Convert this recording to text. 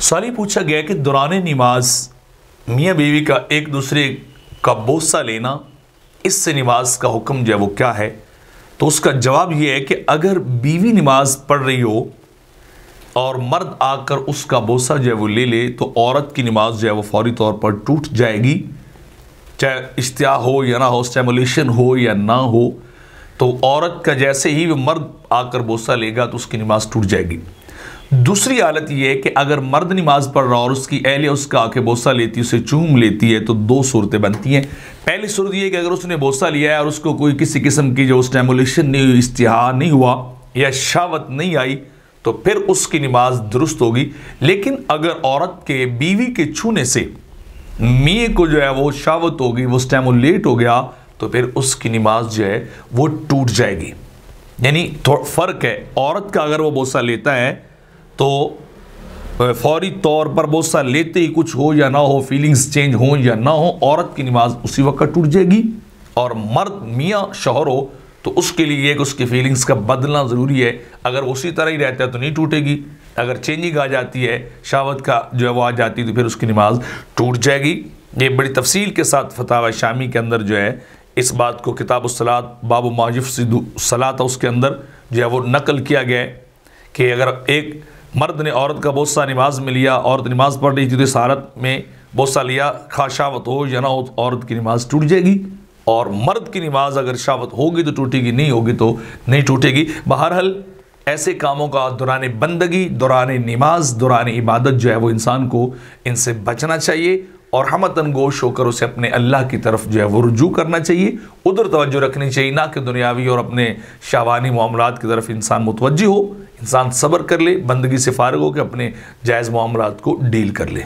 सवाल ये पूछा गया कि दौरान नमाज मियाँ बीवी का एक दूसरे का बोसा लेना, इससे नमाज का हुक्म जो है वो क्या है। तो उसका जवाब ये है कि अगर बीवी नमाज पढ़ रही हो और मर्द आकर उसका बोसा जो है वो ले ले तो औरत की नमाज जो है वो फौरी तौर पर टूट जाएगी, चाहे इश्तिया हो या ना हो, स्टिमुलेशन हो या ना हो। तो औरत का जैसे ही वो मर्द आकर बोसा लेगा तो उसकी नमाज टूट जाएगी। दूसरी हालत यह है कि अगर मर्द नमाज पढ़ रहा और उसकी एहलिया उसका आके बोसा लेती है, उसे चूम लेती है, तो दो सूरतें बनती हैं। पहली सूरत यह है कि अगर उसने बोसा लिया है और उसको कोई किसी किस्म की जो स्टिमुलेशन नहीं हुई, इश्तिहा नहीं हुआ या शहवत नहीं आई, तो फिर उसकी नमाज दुरुस्त होगी। लेकिन अगर औरत के बीवी के छूने से मियाँ को जो है वो शहवत होगी, वो स्टिमुलेट हो गया, तो फिर उसकी नमाज जो है वो टूट जाएगी। यानी थोड़ा फ़र्क है। औरत का अगर वो बोसा लेता है तो फौरी तौर पर बोसा लेते ही कुछ हो या ना हो, फीलिंग्स चेंज हो या ना हो, औरत की नमाज उसी वक्त टूट जाएगी। और मर्द मियाँ शौहर हो तो उसके लिए ये कि उसकी फीलिंग्स का बदलना ज़रूरी है। अगर उसी तरह ही रहता है तो नहीं टूटेगी। अगर चेंजिंग आ जाती है, शहवत का जो है वो आ जाती है, तो फिर उसकी नमाज टूट जाएगी। ये बड़ी तफसील के साथ फतावा शामी के अंदर जो है इस बात को किताब सलात बाबू माजिफ सलात उसके अंदर जो है वो नकल किया गया है कि अगर एक मर्द ने औरत का बोसा नमाज में लिया, औरत नमाज पढ़ रही थी तो इस हालत में बोसा लिया, खा शावत हो या ना हो, औरत की नमाज टूट जाएगी। और मर्द की नमाज अगर शावत होगी तो टूटेगी, नहीं होगी तो नहीं टूटेगी। बहरहाल ऐसे कामों का दौरान बंदगी, दौरान नमाज, दौरान इबादत जो है वो इंसान को इनसे बचना चाहिए और हमतन गोश होकर उसे अपने अल्लाह की तरफ जो है वो रुजू करना चाहिए, उधर तवज्जो रखनी चाहिए, ना कि दुनियावी और अपने शावानी मामलात की तरफ इंसान मुतवज्जी हो। इंसान सब्र कर ले, बंदगी से फारिग हो के अपने जायज़ मामलात को डील कर ले।